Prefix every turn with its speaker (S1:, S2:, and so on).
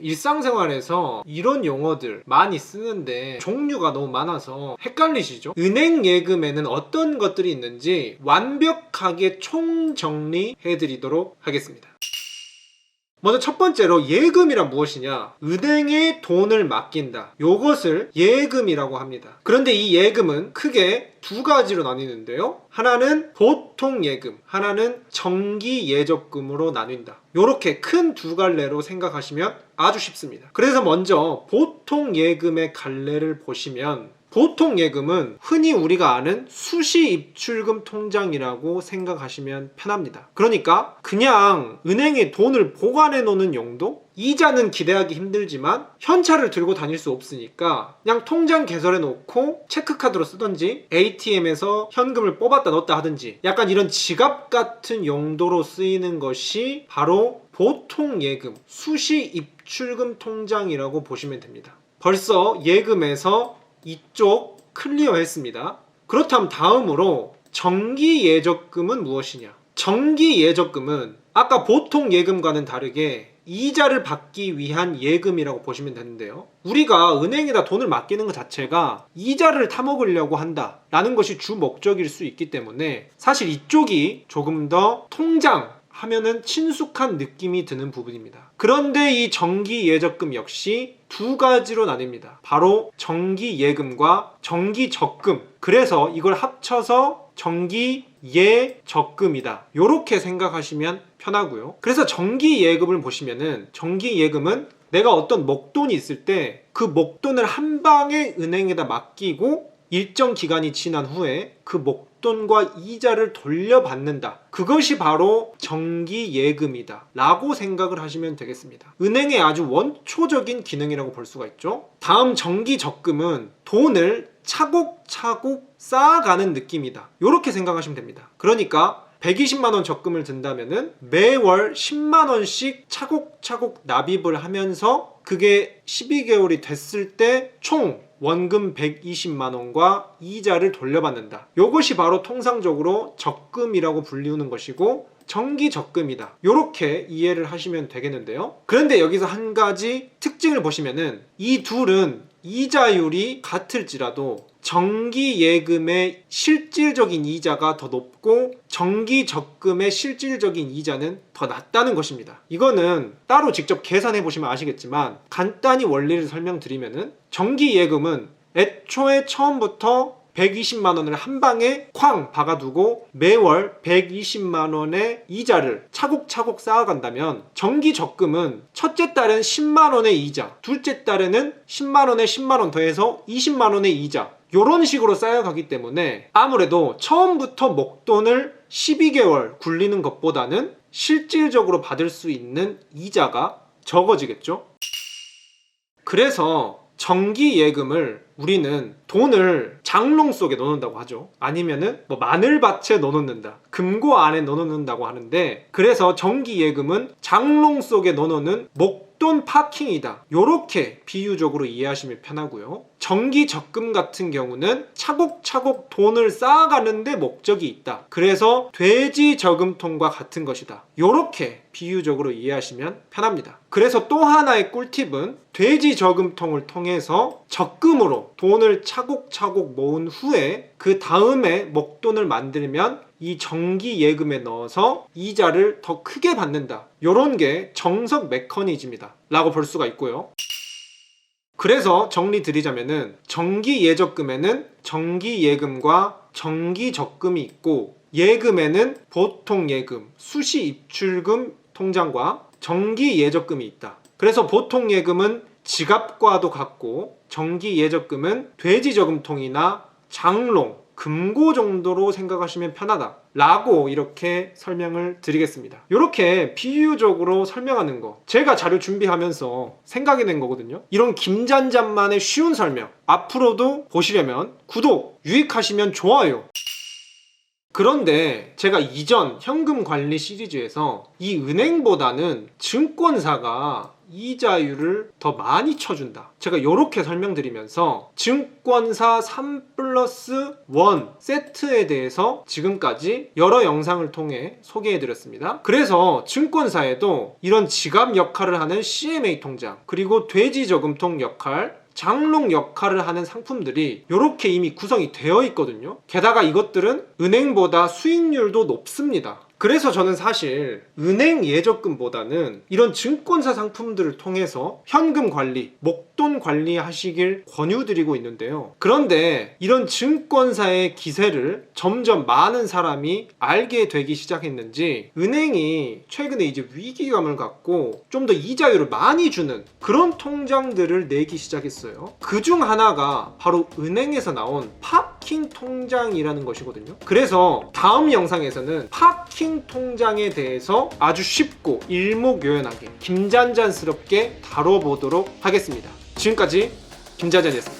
S1: 일상생활에서 이런 용어들 많이 쓰는데 종류가 너무 많아서 헷갈리시죠? 은행 예금에는 어떤 것들이 있는지 완벽하게 총정리해 드리도록 하겠습니다. 먼저 첫 번째로 예금이란 무엇이냐? 은행에 돈을 맡긴다. 요것을 예금이라고 합니다. 그런데 이 예금은 크게 두 가지로 나뉘는데요. 하나는 보통 예금, 하나는 정기 예적금으로 나뉜다. 요렇게 큰 두 갈래로 생각하시면 아주 쉽습니다. 그래서 먼저 보통 예금의 갈래를 보시면 보통 예금은 흔히 우리가 아는 수시 입출금 통장이라고 생각하시면 편합니다. 그러니까 그냥 은행에 돈을 보관해 놓는 용도? 이자는 기대하기 힘들지만 현찰을 들고 다닐 수 없으니까 그냥 통장 개설해 놓고 체크카드로 쓰던지 ATM에서 현금을 뽑았다 넣었다 하든지 약간 이런 지갑 같은 용도로 쓰이는 것이 바로 보통 예금, 수시 입출금 통장이라고 보시면 됩니다. 벌써 예금에서 이쪽 클리어 했습니다. 그렇다면 다음으로 정기 예적금은 무엇이냐? 정기 예적금은 아까 보통 예금과는 다르게 이자를 받기 위한 예금이라고 보시면 되는데요. 우리가 은행에다 돈을 맡기는 것 자체가 이자를 타먹으려고 한다 라는 것이 주 목적일 수 있기 때문에 사실 이쪽이 조금 더 통장 하면은 친숙한 느낌이 드는 부분입니다. 그런데 이 정기 예적금 역시 두 가지로 나뉩니다. 바로 정기 예금과 정기 적금. 그래서 이걸 합쳐서 정기 예적금이다. 이렇게 생각하시면 편하고요. 그래서 정기 예금을 보시면은 정기 예금은 내가 어떤 목돈이 있을 때 그 목돈을 한 방에 은행에다 맡기고 일정 기간이 지난 후에 그 목돈과 이자를 돌려받는다. 그것이 바로 정기 예금이다 라고 생각을 하시면 되겠습니다. 은행의 아주 원초적인 기능이라고 볼 수가 있죠. 다음 정기 적금은 돈을 차곡차곡 쌓아가는 느낌이다. 이렇게 생각하시면 됩니다. 그러니까 120만원 적금을 든다면은 매월 10만원씩 차곡차곡 납입을 하면서 그게 12개월이 됐을 때 총 원금 120만원과 이자를 돌려받는다. 이것이 바로 통상적으로 적금이라고 불리우는 것이고 정기 적금이다. 이렇게 이해를 하시면 되겠는데요. 그런데 여기서 한 가지 특징을 보시면은 이 둘은 이자율이 같을지라도 정기 예금의 실질적인 이자가 더 높고 정기 적금의 실질적인 이자는 더 낮다는 것입니다. 이거는 따로 직접 계산해 보시면 아시겠지만 간단히 원리를 설명드리면은 정기 예금은 애초에 처음부터 120만원을 한 방에 쾅 박아두고 매월 120만원의 이자를 차곡차곡 쌓아간다면 정기 적금은 첫째 달은 10만원의 이자, 둘째 달에는 10만원에 10만원 더해서 20만원의 이자 이런 식으로 쌓여가기 때문에 아무래도 처음부터 목돈을 12개월 굴리는 것보다는 실질적으로 받을 수 있는 이자가 적어지겠죠. 그래서 정기 예금을 우리는 돈을 장롱 속에 넣어놓는다고 하죠. 아니면은 마늘밭에 넣어놓는다, 금고 안에 넣어놓는다고 하는데, 그래서 정기 예금은 장롱 속에 넣어놓는 목돈 파킹이다. 요렇게 비유적으로 이해하시면 편하고요. 정기 적금 같은 경우는 차곡차곡 돈을 쌓아가는데 목적이 있다. 그래서 돼지 저금통과 같은 것이다. 요렇게 비유적으로 이해하시면 편합니다. 그래서 또 하나의 꿀팁은 돼지 저금통을 통해서 적금으로 돈을 차곡차곡 모은 후에 그 다음에 목돈을 만들면 이 정기 예금에 넣어서 이자를 더 크게 받는다. 요런 게 정석 메커니즘이다 라고 볼 수가 있고요. 그래서 정리 드리자면은 정기 예적금에는 정기 예금과 정기 적금이 있고, 예금에는 보통 예금, 수시 입출금 통장과 정기 예적금이 있다. 그래서 보통 예금은 지갑과도 같고 정기 예적금은 돼지 저금통이나 장롱, 금고 정도로 생각하시면 편하다 라고 이렇게 설명을 드리겠습니다. 이렇게 비유적으로 설명하는 거 제가 자료 준비하면서 생각이 낸 거거든요. 이런 김잔잔만의 쉬운 설명 앞으로도 보시려면 구독, 유익하시면 좋아요. 그런데 제가 이전 현금 관리 시리즈에서 이 은행보다는 증권사가 이자율을 더 많이 쳐준다. 제가 이렇게 설명드리면서 증권사 3+1 세트에 대해서 지금까지 여러 영상을 통해 소개해드렸습니다. 그래서 증권사에도 이런 지갑 역할을 하는 CMA 통장, 그리고 돼지 저금통 역할, 장롱 역할을 하는 상품들이 이렇게 이미 구성이 되어 있거든요. 게다가 이것들은 은행보다 수익률도 높습니다. 그래서 저는 사실 은행 예적금보다는 이런 증권사 상품들을 통해서 현금 관리, 목돈 관리하시길 권유드리고 있는데요. 그런데 이런 증권사의 기세를 점점 많은 사람이 알게 되기 시작했는지 은행이 최근에 이제 위기감을 갖고 좀 더 이자율을 많이 주는 그런 통장들을 내기 시작했어요. 그중 하나가 바로 은행에서 나온 파킹 통장이라는 것이거든요. 그래서 다음 영상에서는 파킹 통장에 대해서 아주 쉽고 일목요연하게 김잔잔스럽게 다뤄보도록 하겠습니다. 지금까지 김잔잔이었습니다.